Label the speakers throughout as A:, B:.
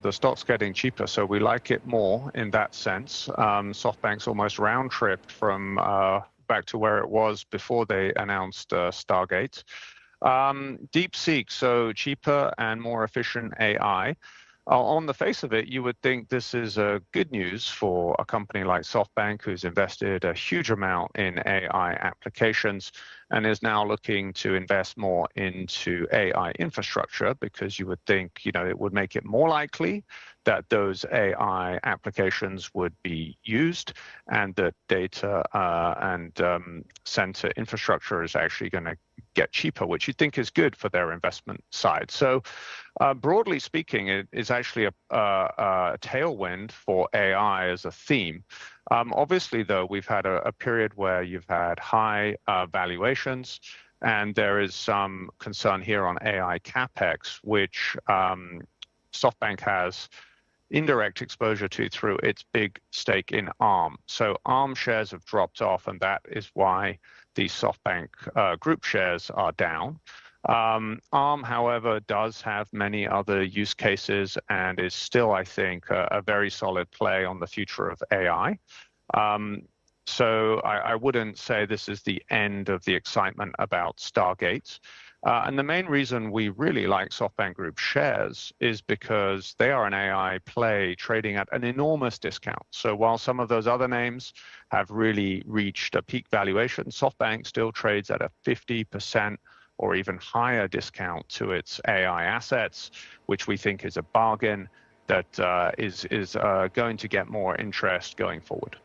A: the stock's getting cheaper, so we like it more in that sense. SoftBank's almost round-tripped from back to where it was before they announced Stargate. DeepSeek, so cheaper and more efficient AI. On the face of it, you would think this is good news for a company like SoftBank, who's invested a huge amount in AI applications and is now looking to invest more into AI infrastructure, because you would think, it would make it more likely that those AI applications would be used and that data and center infrastructure is actually going to get cheaper, which you think is good for their investment side. So broadly speaking, it is actually a tailwind for AI as a theme. Obviously, though, we've had a period where you've had high valuations, and there is some concern here on AI capex, which SoftBank has indirect exposure to through its big stake in ARM. So ARM shares have dropped off, and that is why the SoftBank group shares are down. ARM, however, does have many other use cases and is still, I think, a very solid play on the future of AI. So I wouldn't say this is the end of the excitement about Stargate. And the main reason we really like SoftBank Group shares is because they are an AI play trading at an enormous discount. So while some of those other names have really reached a peak valuation, SoftBank still trades at a 50% or even higher discount to its AI assets, which we think is a bargain that is going to get more interest going forward.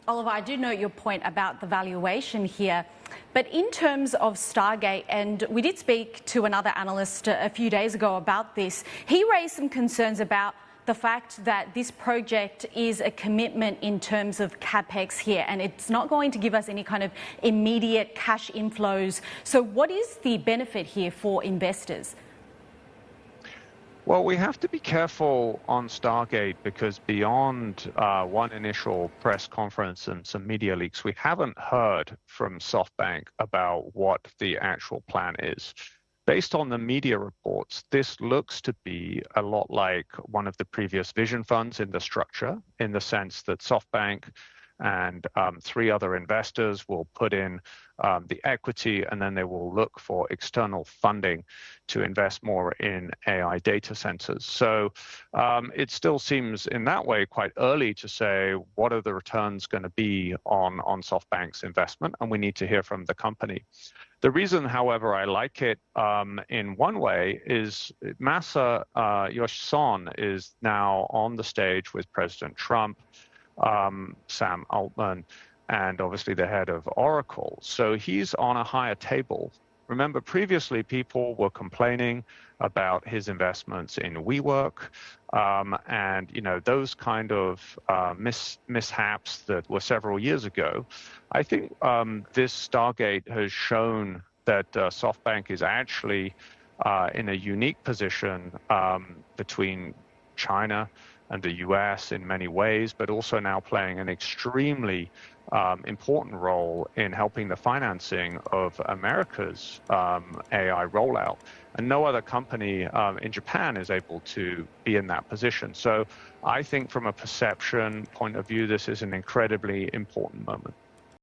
B: Oliver, I do note your point about the valuation here, but in terms of Stargate, and we did speak to another analyst a few days ago about this, he raised some concerns about the fact that this project is a commitment in terms of capex here, and it's not going to give us any kind of immediate cash inflows. So what is the benefit here for investors?
A: Well, we have to be careful on Stargate because beyond one initial press conference and some media leaks, we haven't heard from SoftBank about what the actual plan is. Based on the media reports, this looks to be a lot like one of the previous vision funds in the structure, in the sense that SoftBank and three other investors will put in the equity, and then they will look for external funding to invest more in AI data centers. So it still seems in that way quite early to say what are the returns going to be on SoftBank's investment, and we need to hear from the company. The reason, however, I like it in one way is Masa Yoshison is now on the stage with President Trump, Sam Altman, and obviously the head of Oracle. So he's on a higher table. Remember, previously people were complaining about his investments in WeWork, and those kind of mishaps that were several years ago. I think this Stargate has shown that SoftBank is actually in a unique position between China and the US in many ways, but also now playing an extremely important role in helping the financing of America's AI rollout. And no other company in Japan is able to be in that position. So I think from a perception point of view, this is an incredibly important moment.